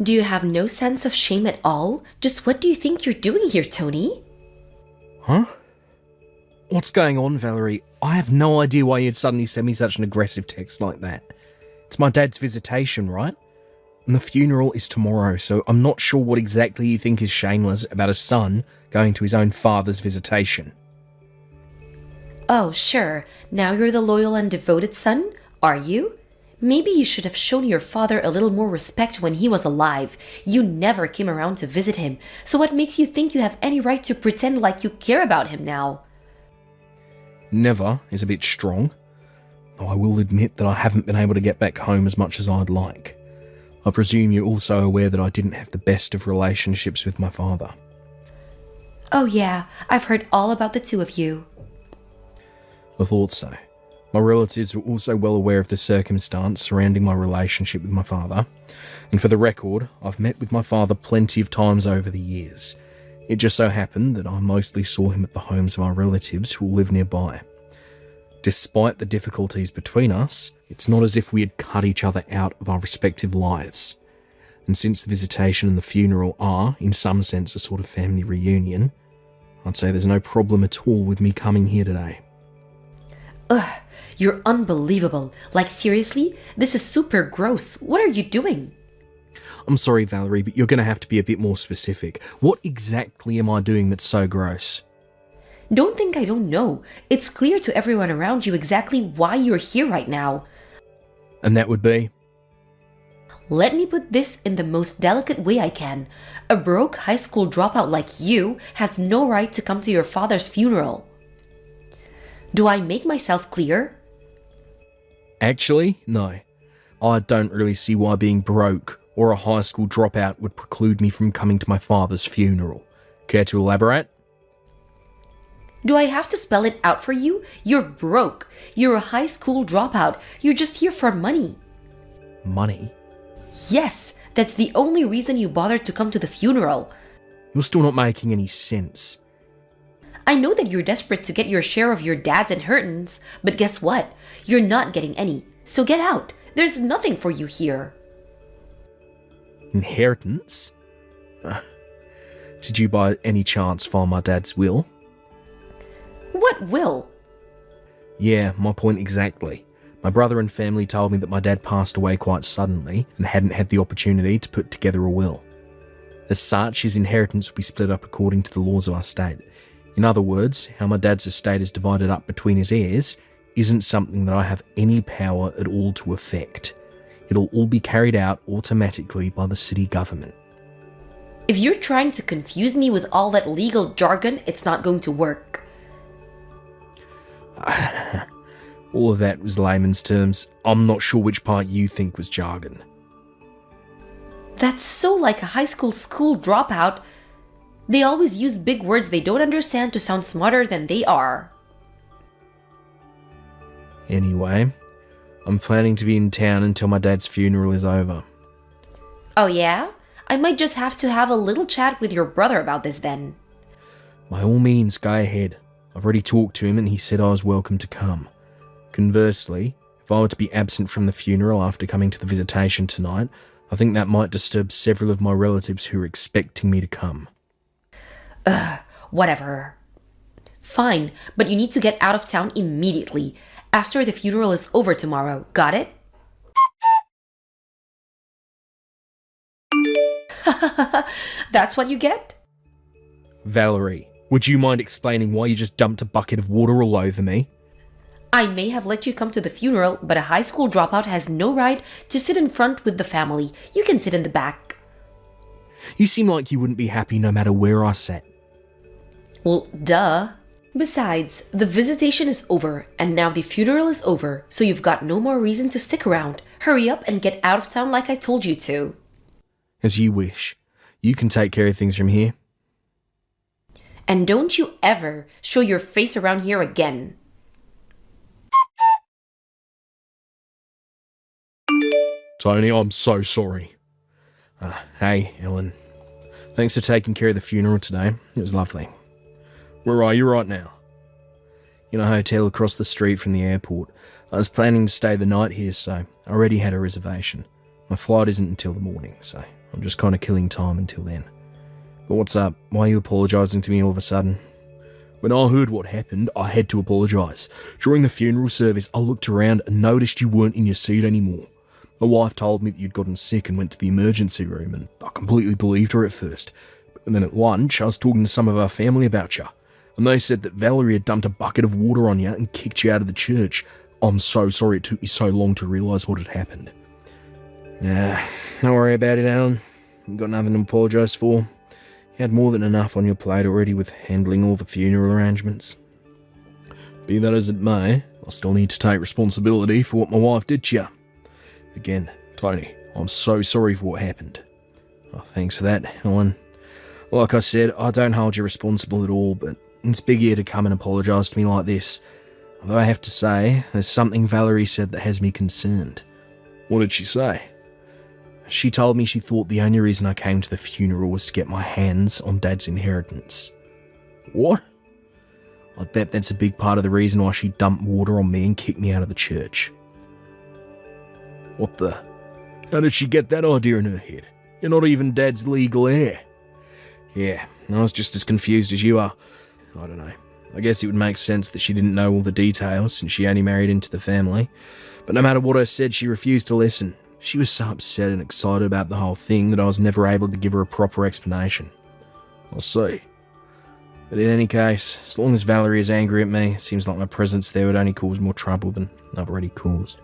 Do you have no sense of shame at all? Just what do you think you're doing here, Tony? Huh? What's going on, Valerie? I have no idea why you'd suddenly send me such an aggressive text like that. It's my dad's visitation, right? And the funeral is tomorrow, so I'm not sure what exactly you think is shameless about a son going to his own father's visitation. Oh, sure. Now you're the loyal and devoted son, are you? Maybe you should have shown your father a little more respect when he was alive. You never came around to visit him, so what makes you think you have any right to pretend like you care about him now? Never is a bit strong, though I will admit that I haven't been able to get back home as much as I'd like. I presume you're also aware that I didn't have the best of relationships with my father. Oh yeah, I've heard all about the two of you. I thought so. My relatives were also well aware of the circumstance surrounding my relationship with my father, and for the record, I've met with my father plenty of times over the years. It just so happened that I mostly saw him at the homes of my relatives who live nearby. Despite the difficulties between us, it's not as if we had cut each other out of our respective lives. And since the visitation and the funeral are, in some sense, a sort of family reunion, I'd say there's no problem at all with me coming here today. Ugh, you're unbelievable. Like seriously? This is super gross. What are you doing? I'm sorry, Valerie, but you're going to have to be a bit more specific. What exactly am I doing that's so gross? Don't think I don't know. It's clear to everyone around you exactly why you're here right now. And that would be? Let me put this in the most delicate way I can. A broke high school dropout like you has no right to come to your father's funeral. Do I make myself clear? Actually, no. I don't really see why being broke or a high school dropout would preclude me from coming to my father's funeral. Care to elaborate? Do I have to spell it out for you? You're broke. You're a high school dropout. You're just here for money. Money? Yes, that's the only reason you bothered to come to the funeral. You're still not making any sense. I know that you're desperate to get your share of your dad's inheritance, but guess what? You're not getting any. So get out. There's nothing for you here. Inheritance? Did you by any chance find my dad's will? What will? Yeah, my point exactly. My brother and family told me that my dad passed away quite suddenly and hadn't had the opportunity to put together a will. As such, his inheritance will be split up according to the laws of our state. In other words, how my dad's estate is divided up between his heirs isn't something that I have any power at all to affect. It'll all be carried out automatically by the city government. If you're trying to confuse me with all that legal jargon, it's not going to work. All of that was layman's terms. I'm not sure which part you think was jargon. That's so like a high school dropout. They always use big words they don't understand to sound smarter than they are. Anyway, I'm planning to be in town until my dad's funeral is over. Oh yeah? I might just have to have a little chat with your brother about this then. By all means, go ahead. I've already talked to him and he said I was welcome to come. Conversely, if I were to be absent from the funeral after coming to the visitation tonight, I think that might disturb several of my relatives who are expecting me to come. Whatever. Fine, but you need to get out of town immediately, after the funeral is over tomorrow, got it? That's what you get? Valerie, would you mind explaining why you just dumped a bucket of water all over me? I may have let you come to the funeral, but a high school dropout has no right to sit in front with the family. You can sit in the back. You seem like you wouldn't be happy no matter where I sat. Well, duh. Besides, the visitation is over, and now the funeral is over, so you've got no more reason to stick around. Hurry up and get out of town like I told you to. As you wish. You can take care of things from here. And don't you ever show your face around here again. Tony, I'm so sorry. Hey, Ellen. Thanks for taking care of the funeral today. It was lovely. Where are you right now? In a hotel across the street from the airport. I was planning to stay the night here, so I already had a reservation. My flight isn't until the morning, so I'm just kind of killing time until then. But what's up? Why are you apologising to me all of a sudden? When I heard what happened, I had to apologise. During the funeral service, I looked around and noticed you weren't in your seat anymore. My wife told me that you'd gotten sick and went to the emergency room, and I completely believed her at first. And then at lunch, I was talking to some of our family about you, and they said that Valerie had dumped a bucket of water on you and kicked you out of the church. I'm so sorry it took me so long to realise what had happened. Nah, don't worry about it, Alan. You've got nothing to apologise for. You had more than enough on your plate already with handling all the funeral arrangements. Be that as it may, I still need to take responsibility for what my wife did to you. Again, Tony, I'm so sorry for what happened. Oh, thanks for that, Helen. Like I said, I don't hold you responsible at all, but it's big of you to come and apologise to me like this. Although I have to say, there's something Valerie said that has me concerned. What did she say? She told me she thought the only reason I came to the funeral was to get my hands on Dad's inheritance. What? I bet that's a big part of the reason why she dumped water on me and kicked me out of the church. What the? How did she get that idea in her head? You're not even Dad's legal heir. Yeah, I was just as confused as you are. I don't know. I guess it would make sense that she didn't know all the details since she only married into the family. But no matter what I said, she refused to listen. She was so upset and excited about the whole thing that I was never able to give her a proper explanation. I see. But in any case, as long as Valerie is angry at me, it seems like my presence there would only cause more trouble than I've already caused.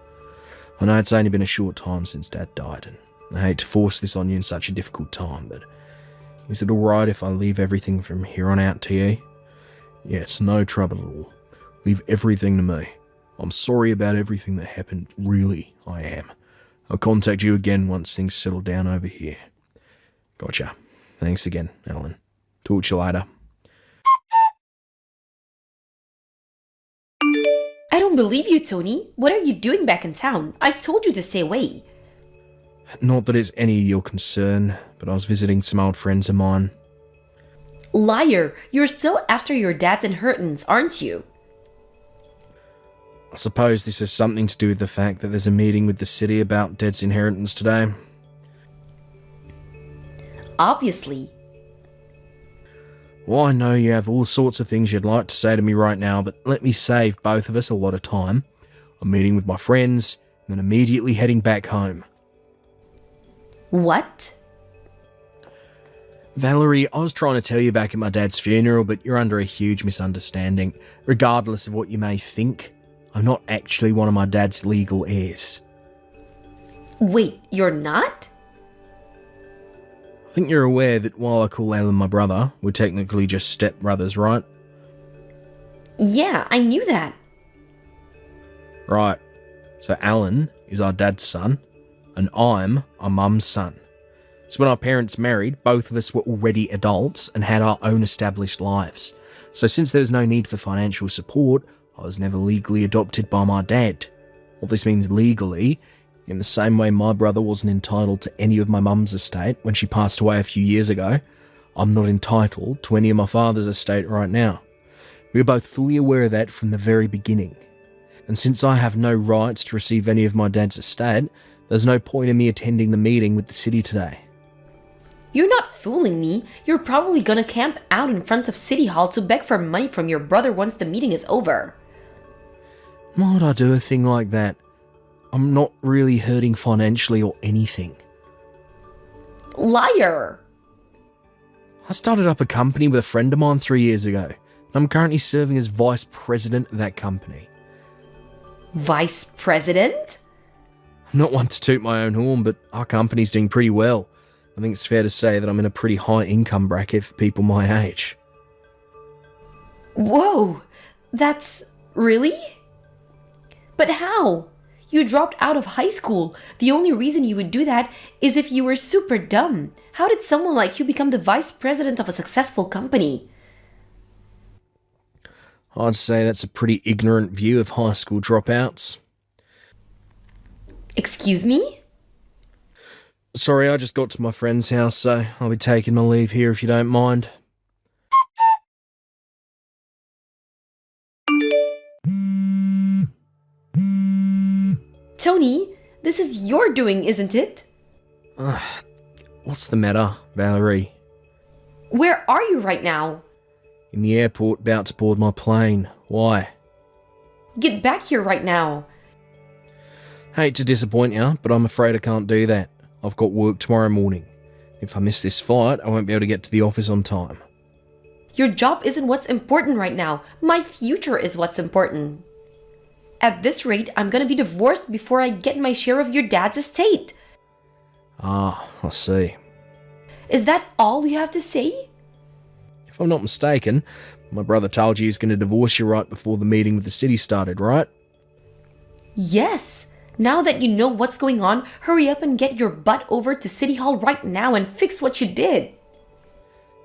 I know it's only been a short time since Dad died, and I hate to force this on you in such a difficult time, but is it alright if I leave everything from here on out to you? Yeah, it's no trouble at all. Leave everything to me. I'm sorry about everything that happened, really, I am. I'll contact you again once things settle down over here. Gotcha. Thanks again, Alan. Talk to you later. I don't believe you, Tony. What are you doing back in town? I told you to stay away. Not that it's any of your concern, but I was visiting some old friends of mine. Liar! You're still after your dad's inheritance, aren't you? I suppose this has something to do with the fact that there's a meeting with the city about Dad's inheritance today. Obviously. Well, I know you have all sorts of things you'd like to say to me right now, but let me save both of us a lot of time. I'm meeting with my friends, and then immediately heading back home. What? Valerie, I was trying to tell you back at my dad's funeral, but you're under a huge misunderstanding. Regardless of what you may think, I'm not actually one of my dad's legal heirs. Wait, you're not? I think you're aware that while I call Alan my brother, we're technically just stepbrothers, right? Yeah, I knew that. Right. So Alan is our dad's son, and I'm our mum's son. So when our parents married, both of us were already adults and had our own established lives. So since there was no need for financial support, I was never legally adopted by my dad. What this means legally, in the same way my brother wasn't entitled to any of my mum's estate when she passed away a few years ago, I'm not entitled to any of my father's estate right now. We were both fully aware of that from the very beginning. And since I have no rights to receive any of my dad's estate, there's no point in me attending the meeting with the city today. You're not fooling me. You're probably gonna camp out in front of City Hall to beg for money from your brother once the meeting is over. Why would I do a thing like that? I'm not really hurting financially or anything. Liar! I started up a company with a friend of mine 3 years ago, and I'm currently serving as vice president of that company. Vice president? I'm not one to toot my own horn, but our company's doing pretty well. I think it's fair to say that I'm in a pretty high income bracket for people my age. Whoa! That's... really? But how? You dropped out of high school. The only reason you would do that is if you were super dumb. How did someone like you become the vice president of a successful company? I'd say that's a pretty ignorant view of high school dropouts. Excuse me? Sorry, I just got to my friend's house, so I'll be taking my leave here if you don't mind. Tony, this is your doing, isn't it? What's the matter, Valerie? Where are you right now? In the airport, about to board my plane. Why? Get back here right now. Hate to disappoint you, but I'm afraid I can't do that. I've got work tomorrow morning. If I miss this flight, I won't be able to get to the office on time. Your job isn't what's important right now. My future is what's important. At this rate, I'm gonna be divorced before I get my share of your dad's estate. Ah, I see. Is that all you have to say? If I'm not mistaken, my brother told you he's going to divorce you right before the meeting with the city started, right? Yes. Now that you know what's going on, hurry up and get your butt over to City Hall right now and fix what you did.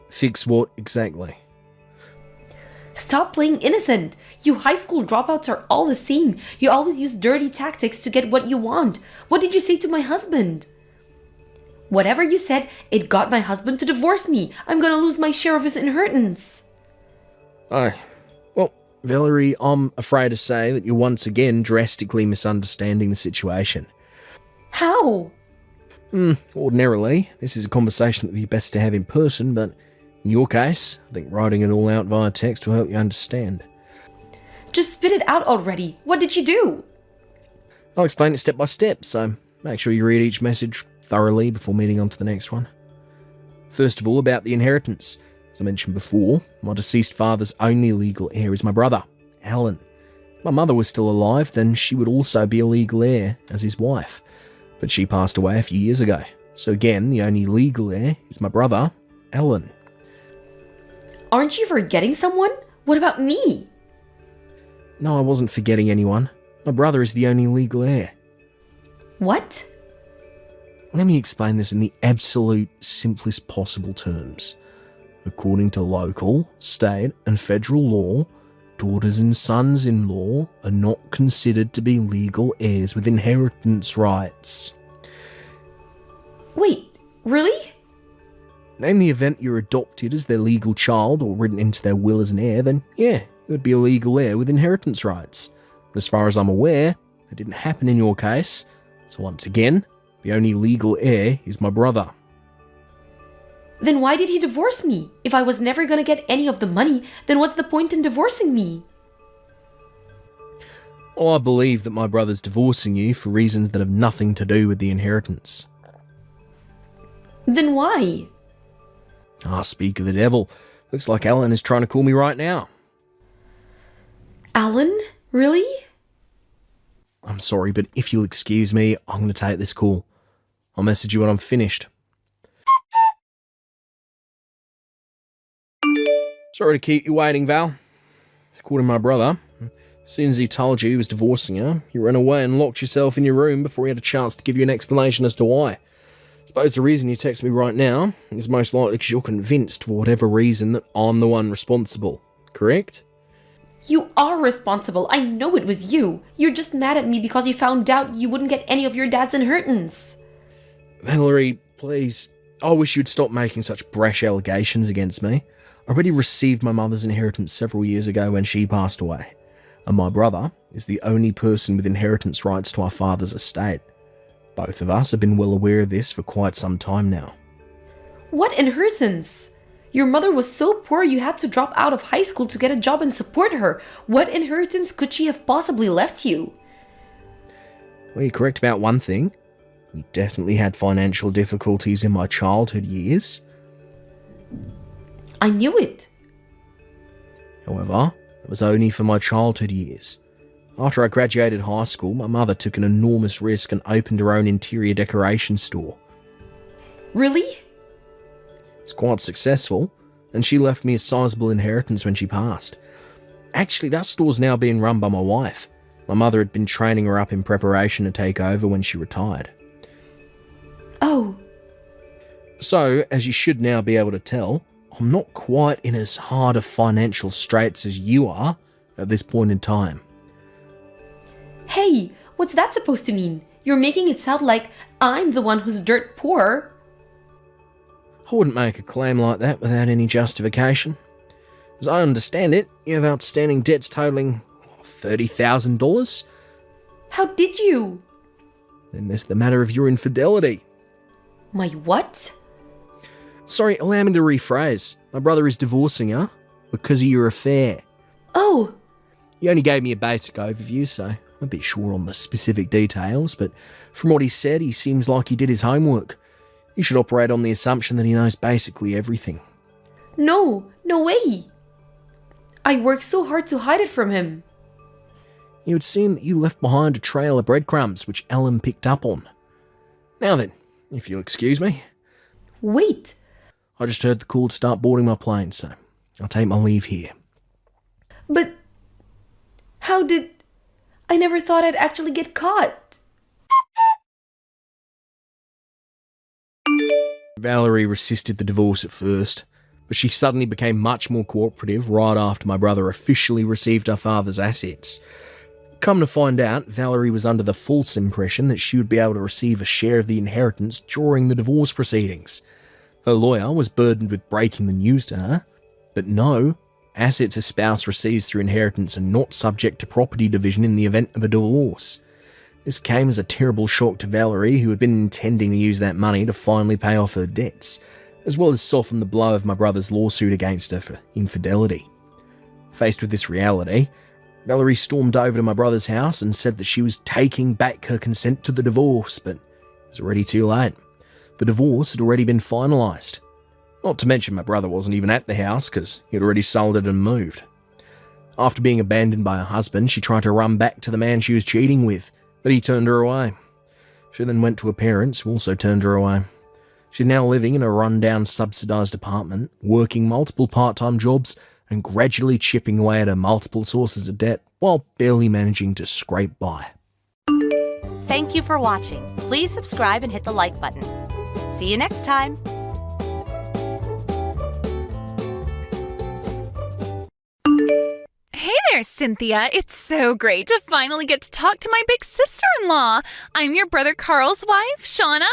Fix what exactly? Stop playing innocent. You high school dropouts are all the same. You always use dirty tactics to get what you want. What did you say to my husband? Whatever you said, it got my husband to divorce me. I'm gonna lose my share of his inheritance. Well, Valerie, I'm afraid to say that you're once again drastically misunderstanding the situation. How? Ordinarily, this is a conversation that would be best to have in person, but in your case, I think writing it all out via text will help you understand. Just spit it out already. What did you do? I'll explain it step by step, so make sure you read each message thoroughly before moving on to the next one. First of all, about the inheritance. As I mentioned before, my deceased father's only legal heir is my brother, Alan. If my mother was still alive, then she would also be a legal heir as his wife. But she passed away a few years ago. So again, the only legal heir is my brother, Alan. Aren't you forgetting someone? What about me? No, I wasn't forgetting anyone. My brother is the only legal heir. What? Let me explain this in the absolute simplest possible terms. According to local, state and federal law, daughters and sons-in-law are not considered to be legal heirs with inheritance rights. Wait, really? Name the event you're adopted as their legal child or written into their will as an heir, then yeah, you would be a legal heir with inheritance rights. But as far as I'm aware, that didn't happen in your case, so once again, the only legal heir is my brother. Then why did he divorce me? If I was never gonna get any of the money, then what's the point in divorcing me? Well, I believe that my brother's divorcing you for reasons that have nothing to do with the inheritance. Then why? Speak of the devil. Looks like Alan is trying to call me right now. Alan? Really? I'm sorry, but if you'll excuse me, I'm going to take this call. I'll message you when I'm finished. Sorry to keep you waiting, Val. According to my brother, as soon as he told you he was divorcing her, you ran away and locked yourself in your room before he had a chance to give you an explanation as to why. I suppose the reason you text me right now is most likely because you're convinced, for whatever reason, that I'm the one responsible. Correct? You are responsible. I know it was you. You're just mad at me because you found out you wouldn't get any of your dad's inheritance. Valerie, please. I wish you'd stop making such brash allegations against me. I already received my mother's inheritance several years ago when she passed away, and my brother is the only person with inheritance rights to our father's estate. Both of us have been well aware of this for quite some time now. What inheritance? Your mother was so poor you had to drop out of high school to get a job and support her. What inheritance could she have possibly left you? Well, you're correct about one thing. We definitely had financial difficulties in my childhood years. I knew it. However, it was only for my childhood years. After I graduated high school, my mother took an enormous risk and opened her own interior decoration store. Really? It's quite successful, and she left me a sizable inheritance when she passed. Actually, that store's now being run by my wife. My mother had been training her up in preparation to take over when she retired. Oh. So, as you should now be able to tell, I'm not quite in as hard of financial straits as you are at this point in time. Hey, what's that supposed to mean? You're making it sound like I'm the one who's dirt poor. I wouldn't make a claim like that without any justification. As I understand it, you have outstanding debts totaling $30,000. How did you? Then there's the matter of your infidelity. My what? Sorry, allow me to rephrase. My brother is divorcing her because of your affair. Oh, He only gave me a basic overview, so I'm a bit short on the specific details, but from what he said, he seems like he did his homework. You should operate on the assumption that he knows basically everything. no way. I worked so hard to hide it from him. It would seem that you left behind a trail of breadcrumbs which Ellen picked up on. Now then, if you'll excuse me. Wait, I just heard the call to start boarding my plane, so I'll take my leave here. but how did... I never thought I'd actually get caught. Valerie resisted the divorce at first, but she suddenly became much more cooperative right after my brother officially received her father's assets. Come to find out, Valerie was under the false impression that she would be able to receive a share of the inheritance during the divorce proceedings. Her lawyer was burdened with breaking the news to her, but no, assets a spouse receives through inheritance are not subject to property division in the event of a divorce. This came as a terrible shock to Valerie, who had been intending to use that money to finally pay off her debts, as well as soften the blow of my brother's lawsuit against her for infidelity. Faced with this reality, Valerie stormed over to my brother's house and said that she was taking back her consent to the divorce, but it was already too late. The divorce had already been finalised. Not to mention my brother wasn't even at the house because he had already sold it and moved. After being abandoned by her husband, she tried to run back to the man she was cheating with, but he turned her away. She then went to her parents, who also turned her away. She's now living in a run-down subsidised apartment, working multiple part-time jobs and gradually chipping away at her multiple sources of debt while barely managing to scrape by. Thank you for watching. Please subscribe and hit the like button. See you next time. Hey there, Cynthia. It's so great to finally get to talk to my big sister-in-law. I'm your brother Carl's wife, Shauna.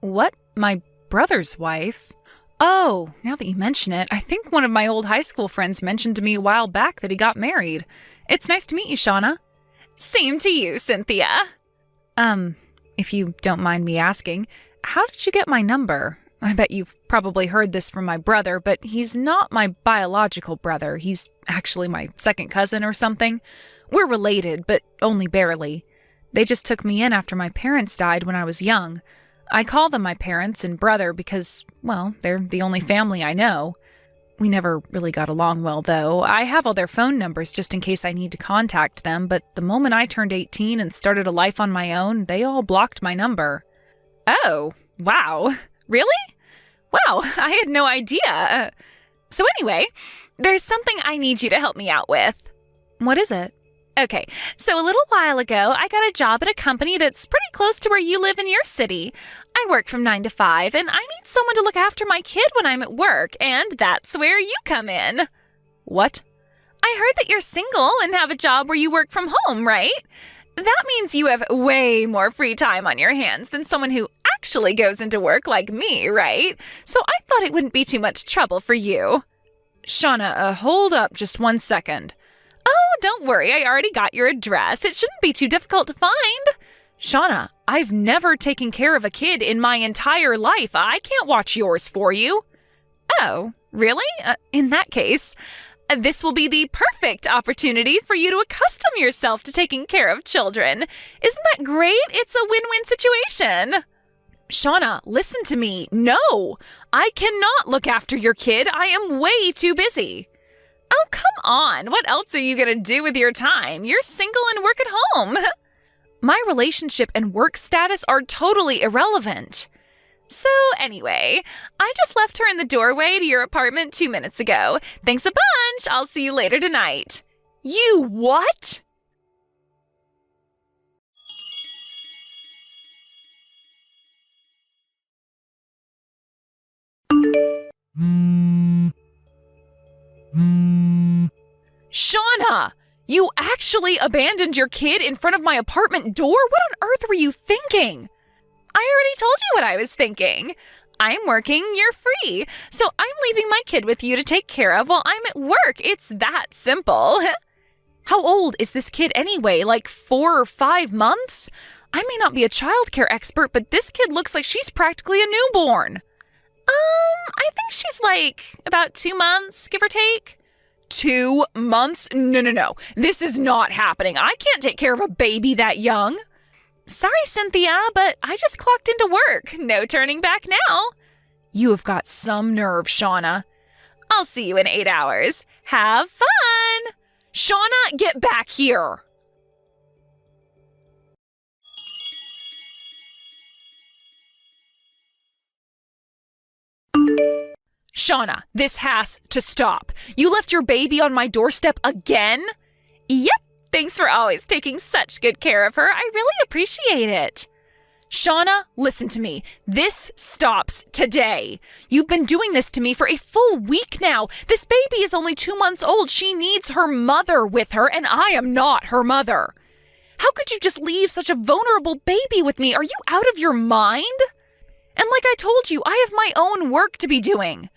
What? My brother's wife? Oh, now that you mention it, I think one of my old high school friends mentioned to me a while back that he got married. It's nice to meet you, Shauna. Same to you, Cynthia. If you don't mind me asking, how did you get my number? I bet you've probably heard this from my brother, but he's not my biological brother. He's actually my second cousin or something. We're related, but only barely. They just took me in after my parents died when I was young. I call them my parents and brother because, well, they're the only family I know. We never really got along well, though. I have all their phone numbers just in case I need to contact them, but the moment I turned 18 and started a life on my own, they all blocked my number. Oh, wow. Really? Wow, I had no idea. So anyway, there's something I need you to help me out with. What is it? Okay, so a little while ago, I got a job at a company that's pretty close to where you live in your city. I work from 9 to 5, and I need someone to look after my kid when I'm at work, and that's where you come in. What? I heard that you're single and have a job where you work from home, right? That means you have way more free time on your hands than someone who actually goes into work like me, right? So I thought it wouldn't be too much trouble for you. Shauna, hold up just 1 second. Oh, don't worry, I already got your address. It shouldn't be too difficult to find. Shauna, I've never taken care of a kid in my entire life. I can't watch yours for you. Oh, really? In that case, this will be the perfect opportunity for you to accustom yourself to taking care of children. Isn't that great? It's a win-win situation. Shauna, listen to me. No, I cannot look after your kid. I am way too busy. Oh, come on. What else are you going to do with your time? You're single and work at home. My relationship and work status are totally irrelevant. So anyway, I just left her in the doorway to your apartment 2 minutes ago. Thanks a bunch. I'll see you later tonight. You what? Shauna, you actually abandoned your kid in front of my apartment door? What on earth were you thinking? I already told you what I was thinking. I'm working, you're free. So I'm leaving my kid with you to take care of while I'm at work. It's that simple. How old is this kid anyway? Like 4 or 5 months? I may not be a childcare expert, but this kid looks like she's practically a newborn. I think she's like about 2 months, give or take. 2 months? No. This is not happening. I can't take care of a baby that young. Sorry, Cynthia, but I just clocked into work. No turning back now. You have got some nerve, Shauna. I'll see you in 8 hours. Have fun! Shauna, get back here! Shauna, this has to stop. You left your baby on my doorstep again? Yep, thanks for always taking such good care of her. I really appreciate it. Shauna, listen to me. This stops today. You've been doing this to me for a full week now. This baby is only 2 months old. She needs her mother with her, and I am not her mother. How could you just leave such a vulnerable baby with me? Are you out of your mind? And like I told you, I have my own work to be doing.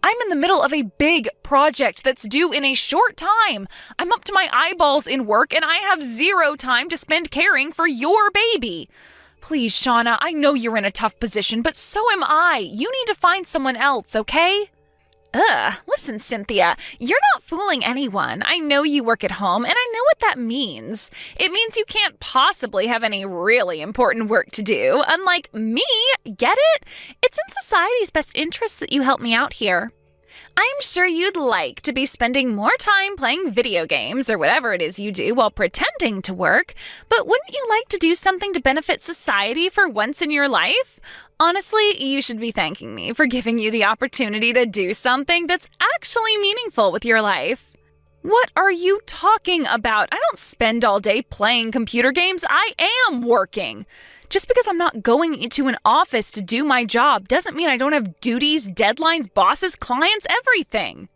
I'm in the middle of a big project that's due in a short time. I'm up to my eyeballs in work, and I have 0 time to spend caring for your baby. Please, Shauna, I know you're in a tough position, but so am I. You need to find someone else, okay? Listen, Cynthia, you're not fooling anyone. I know you work at home, and I know what that means. It means you can't possibly have any really important work to do, unlike me. Get it? It's in society's best interest that you help me out here. I'm sure you'd like to be spending more time playing video games or whatever it is you do while pretending to work, but wouldn't you like to do something to benefit society for once in your life? Honestly, you should be thanking me for giving you the opportunity to do something that's actually meaningful with your life. What are you talking about? I don't spend all day playing computer games. I am working. Just because I'm not going into an office to do my job doesn't mean I don't have duties, deadlines, bosses, clients, everything.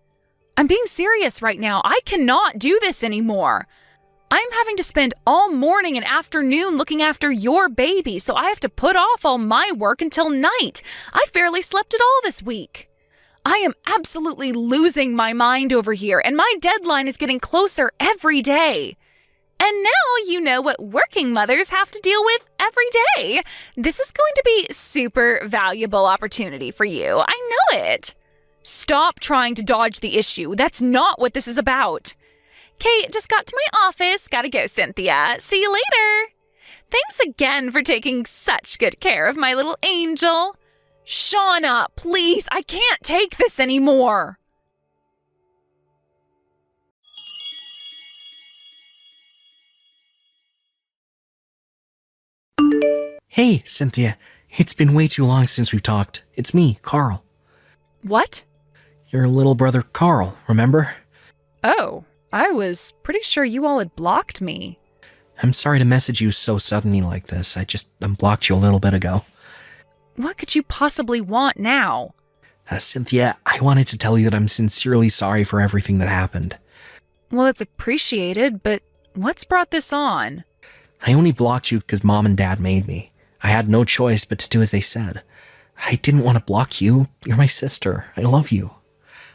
I'm being serious right now. I cannot do this anymore. I'm having to spend all morning and afternoon looking after your baby, so I have to put off all my work until night. I've barely slept at all this week. I am absolutely losing my mind over here, and my deadline is getting closer every day. And now you know what working mothers have to deal with every day. This is going to be a super valuable opportunity for you. I know it. Stop trying to dodge the issue. That's not what this is about. Kate just got to my office. Gotta go, Cynthia. See you later. Thanks again for taking such good care of my little angel. Shauna, please, I can't take this anymore. Hey, Cynthia. It's been way too long since we've talked. It's me, Carl. What? Your little brother, Carl, remember? Oh, I was pretty sure you all had blocked me. I'm sorry to message you so suddenly like this. I just unblocked you a little bit ago. What could you possibly want now? Cynthia, I wanted to tell you that I'm sincerely sorry for everything that happened. Well, it's appreciated, but what's brought this on? I only blocked you because Mom and Dad made me. I had no choice but to do as they said. I didn't want to block you. You're my sister. I love you.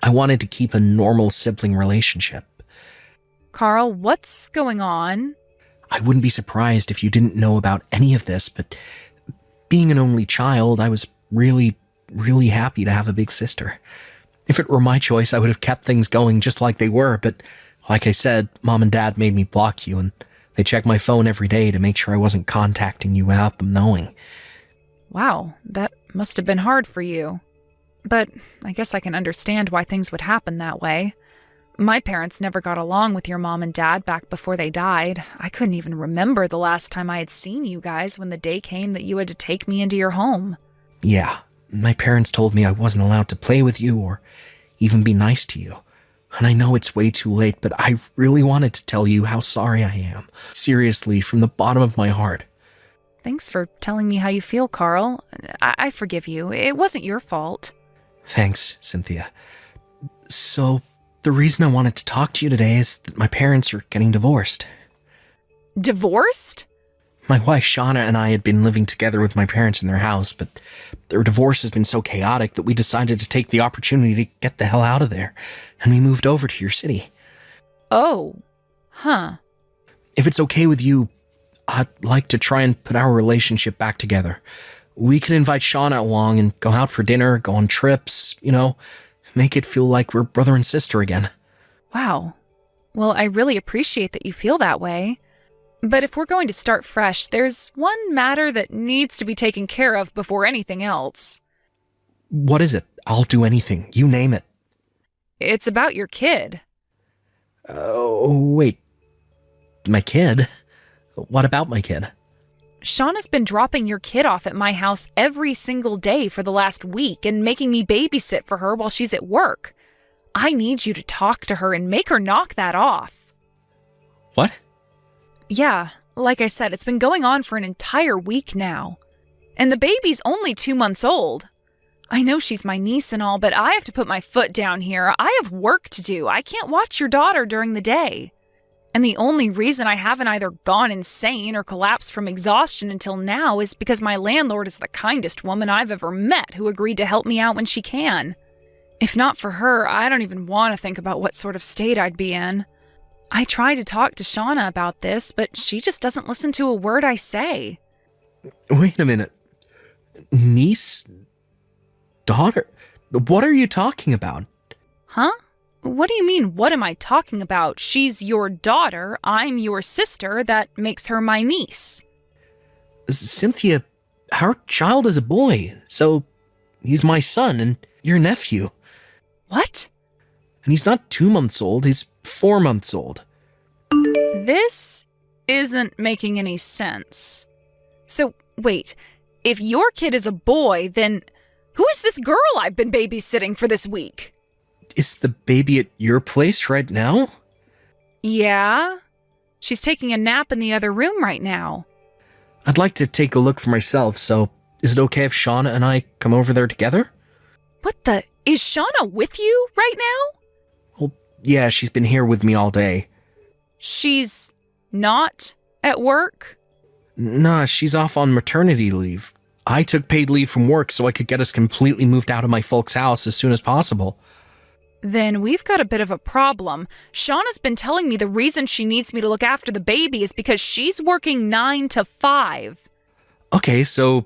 I wanted to keep a normal sibling relationship. Carl, what's going on? I wouldn't be surprised if you didn't know about any of this, but being an only child, I was really happy to have a big sister. If it were my choice, I would have kept things going just like they were, but like I said, Mom and Dad made me block you, and they checked my phone every day to make sure I wasn't contacting you without them knowing. Wow, that must have been hard for you. But I guess I can understand why things would happen that way. My parents never got along with your mom and dad back before they died. I couldn't even remember the last time I had seen you guys when the day came that you had to take me into your home. Yeah, my parents told me I wasn't allowed to play with you or even be nice to you. And I know it's way too late, but I really wanted to tell you how sorry I am. Seriously, from the bottom of my heart. Thanks for telling me how you feel, Carl. I forgive you. It wasn't your fault. Thanks, Cynthia. So, the reason I wanted to talk to you today is that my parents are getting divorced. Divorced? My wife, Shauna, and I had been living together with my parents in their house, but their divorce has been so chaotic that we decided to take the opportunity to get the hell out of there, and we moved over to your city. Oh. Huh. If it's okay with you, I'd like to try and put our relationship back together. We could invite Shauna along and go out for dinner, go on trips, make it feel like we're brother and sister again. Wow. Well, I really appreciate that you feel that way. But if we're going to start fresh, there's one matter that needs to be taken care of before anything else. What is it? I'll do anything. You name it. It's about your kid. Oh, wait. My kid? What about my kid? Shauna's been dropping your kid off at my house every single day for the last week and making me babysit for her while she's at work. I need you to talk to her and make her knock that off. What? Yeah, like I said, it's been going on for an entire week now. And the baby's only 2 months old. I know she's my niece and all, but I have to put my foot down here. I have work to do. I can't watch your daughter during the day. And the only reason I haven't either gone insane or collapsed from exhaustion until now is because my landlord is the kindest woman I've ever met who agreed to help me out when she can. If not for her, I don't even want to think about what sort of state I'd be in. I tried to talk to Shauna about this, but she just doesn't listen to a word I say. Wait a minute. Niece? Daughter? What are you talking about? Huh? What do you mean, what am I talking about? She's your daughter, I'm your sister, that makes her my niece. Cynthia, our child is a boy, so he's my son and your nephew. What? And he's not 2 months old, he's 4 months old. This isn't making any sense. So, wait, if your kid is a boy, then who is this girl I've been babysitting for this week? Is the baby at your place right now? Yeah. She's taking a nap in the other room right now. I'd like to take a look for myself, so is it okay if Shauna and I come over there together? What the? Is Shauna with you right now? Well, yeah, she's been here with me all day. She's not at work? Nah, she's off on maternity leave. I took paid leave from work so I could get us completely moved out of my folks' house as soon as possible. Then we've got a bit of a problem. Shauna's been telling me the reason she needs me to look after the baby is because she's working 9 to 5. Okay, so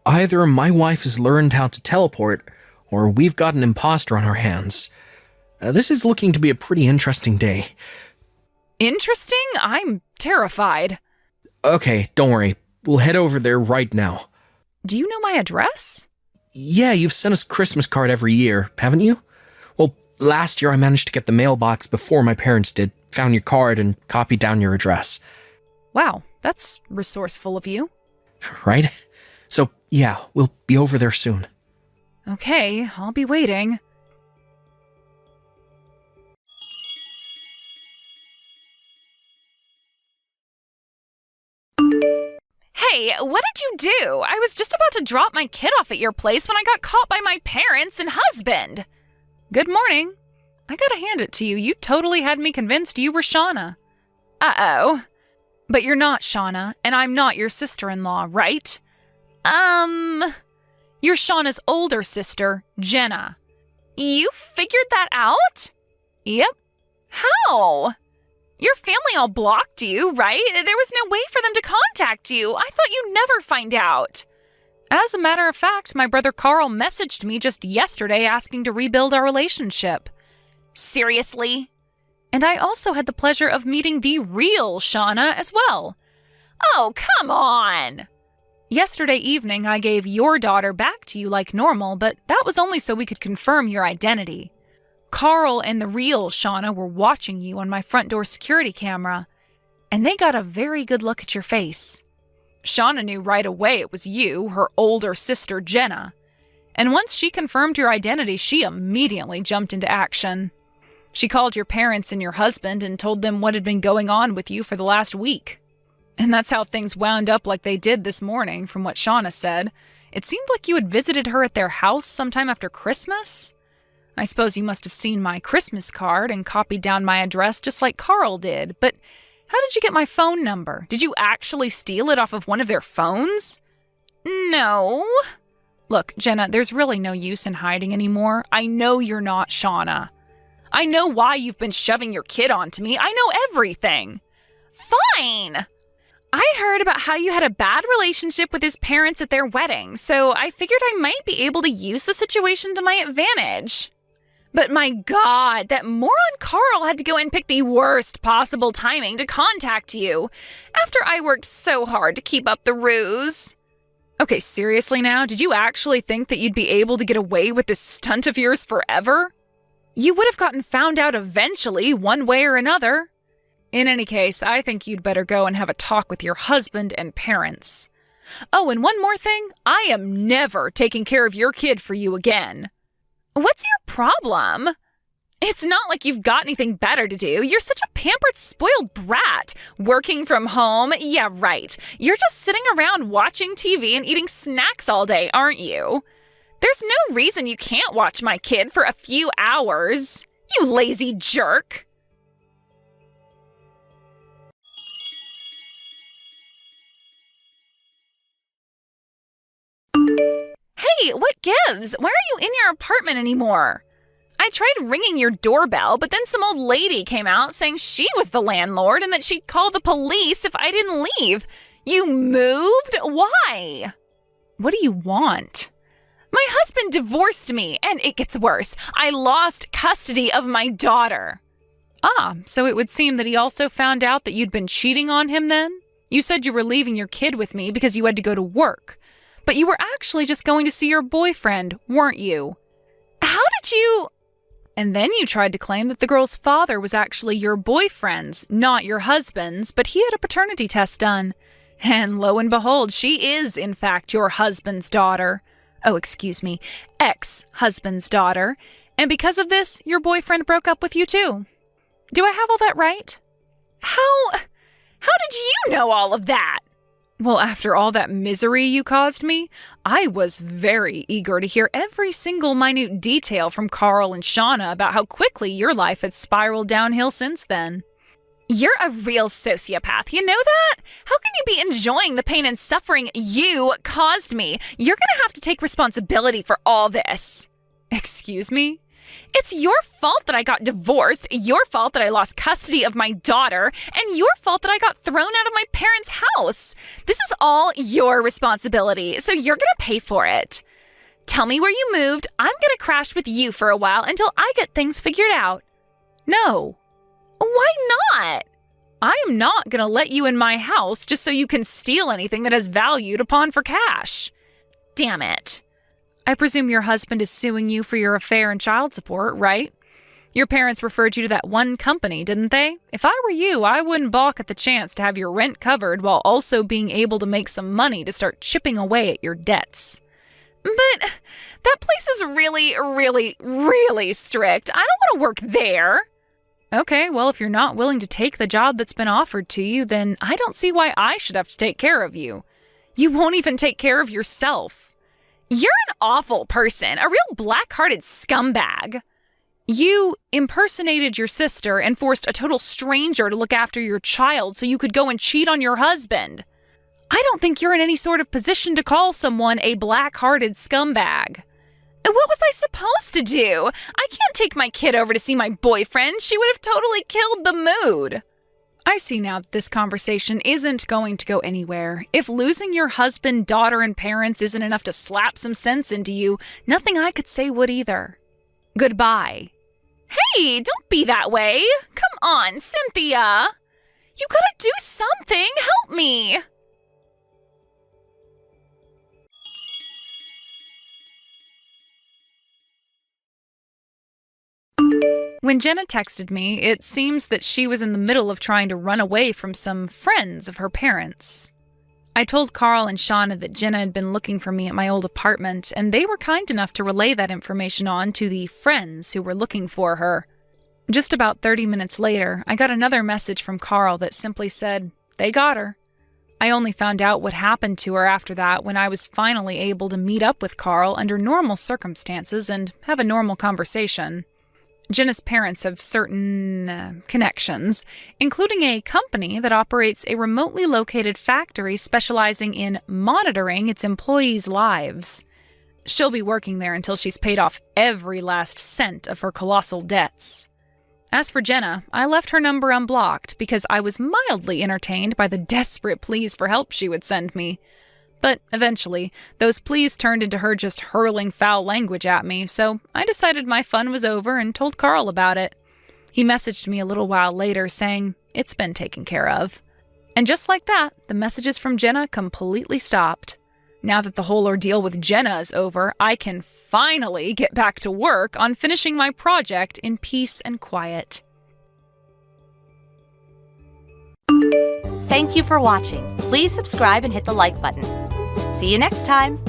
either my wife has learned how to teleport, or we've got an imposter on our hands. This is looking to be a pretty interesting day. Interesting? I'm terrified. Okay, don't worry. We'll head over there right now. Do you know my address? Yeah, you've sent us a Christmas card every year, haven't you? Well, last year I managed to get the mailbox before my parents did, found your card, and copied down your address. Wow, that's resourceful of you. Right? So, yeah, we'll be over there soon. Okay, I'll be waiting. Hey, what did you do? I was just about to drop my kid off at your place when I got caught by my parents and husband. Good morning. I gotta hand it to you. You totally had me convinced you were Shauna. Uh-oh. But you're not Shauna, and I'm not your sister-in-law, right? You're Shauna's older sister, Jenna. You figured that out? Yep. How? Your family all blocked you, right? There was no way for them to contact you. I thought you'd never find out. As a matter of fact, my brother Carl messaged me just yesterday asking to rebuild our relationship. Seriously? And I also had the pleasure of meeting the real Shauna as well. Oh, come on! Yesterday evening, I gave your daughter back to you like normal, but that was only so we could confirm your identity. Carl and the real Shauna were watching you on my front door security camera, and they got a very good look at your face. Shauna knew right away it was you, her older sister Jenna, and once she confirmed your identity, she immediately jumped into action. She called your parents and your husband and told them what had been going on with you for the last week. And that's how things wound up like they did this morning, from what Shauna said. It seemed like you had visited her at their house sometime after Christmas. I suppose you must have seen my Christmas card and copied down my address just like Carl did, but how did you get my phone number? Did you actually steal it off of one of their phones? No. Look, Jenna, there's really no use in hiding anymore. I know you're not Shauna. I know why you've been shoving your kid onto me. I know everything. Fine. I heard about how you had a bad relationship with his parents at their wedding, so I figured I might be able to use the situation to my advantage. But my God, that moron Carl had to go and pick the worst possible timing to contact you, after I worked so hard to keep up the ruse. Okay, seriously now, did you actually think that you'd be able to get away with this stunt of yours forever? You would have gotten found out eventually, one way or another. In any case, I think you'd better go and have a talk with your husband and parents. Oh, and one more thing, I am never taking care of your kid for you again. What's your problem? It's not like you've got anything better to do. You're such a pampered, spoiled brat. Working from home? Yeah, right. You're just sitting around watching TV and eating snacks all day, aren't you? There's no reason you can't watch my kid for a few hours. You lazy jerk. Hey, what gives? Why are you in your apartment anymore? I tried ringing your doorbell, but then some old lady came out saying she was the landlord and that she'd call the police if I didn't leave. You moved? Why? What do you want? My husband divorced me, and it gets worse. I lost custody of my daughter. Ah, so it would seem that he also found out that you'd been cheating on him then? You said you were leaving your kid with me because you had to go to work. But you were actually just going to see your boyfriend, weren't you? How did you... And then you tried to claim that the girl's father was actually your boyfriend's, not your husband's, but he had a paternity test done. And lo and behold, she is, in fact, your husband's daughter. Oh, excuse me, ex-husband's daughter. And because of this, your boyfriend broke up with you too. Do I have all that right? How did you know all of that? Well, after all that misery you caused me, I was very eager to hear every single minute detail from Carl and Shauna about how quickly your life had spiraled downhill since then. You're a real sociopath, you know that? How can you be enjoying the pain and suffering you caused me? You're gonna have to take responsibility for all this. Excuse me? It's your fault that I got divorced, your fault that I lost custody of my daughter, and your fault that I got thrown out of my parents' house. This is all your responsibility, so you're gonna pay for it. Tell me where you moved. I'm gonna crash with you for a while until I get things figured out. No. Why not? I am not gonna let you in my house just so you can steal anything that has value to pawn for cash. Damn it. I presume your husband is suing you for your affair and child support, right? Your parents referred you to that one company, didn't they? If I were you, I wouldn't balk at the chance to have your rent covered while also being able to make some money to start chipping away at your debts. But that place is really, really, really strict. I don't want to work there. Okay, well, if you're not willing to take the job that's been offered to you, then I don't see why I should have to take care of you. You won't even take care of yourself. You're an awful person, a real black-hearted scumbag. You impersonated your sister and forced a total stranger to look after your child so you could go and cheat on your husband. I don't think you're in any sort of position to call someone a black-hearted scumbag. What was I supposed to do? I can't take my kid over to see my boyfriend. She would have totally killed the mood. I see now that this conversation isn't going to go anywhere. If losing your husband, daughter, and parents isn't enough to slap some sense into you, nothing I could say would either. Goodbye. Hey, don't be that way. Come on, Cynthia. You gotta do something. Help me. When Jenna texted me, it seems that she was in the middle of trying to run away from some friends of her parents. I told Carl and Shauna that Jenna had been looking for me at my old apartment, and they were kind enough to relay that information on to the friends who were looking for her. Just about 30 minutes later, I got another message from Carl that simply said, "They got her." I only found out what happened to her after that when I was finally able to meet up with Carl under normal circumstances and have a normal conversation. Jenna's parents have certain connections, including a company that operates a remotely located factory specializing in monitoring its employees' lives. She'll be working there until she's paid off every last cent of her colossal debts. As for Jenna, I left her number unblocked because I was mildly entertained by the desperate pleas for help she would send me. But eventually, those pleas turned into her just hurling foul language at me, so I decided my fun was over and told Carl about it. He messaged me a little while later saying it's been taken care of. And just like that, the messages from Jenna completely stopped. Now that the whole ordeal with Jenna is over, I can finally get back to work on finishing my project in peace and quiet. Thank you for watching. Please subscribe and hit the like button. See you next time.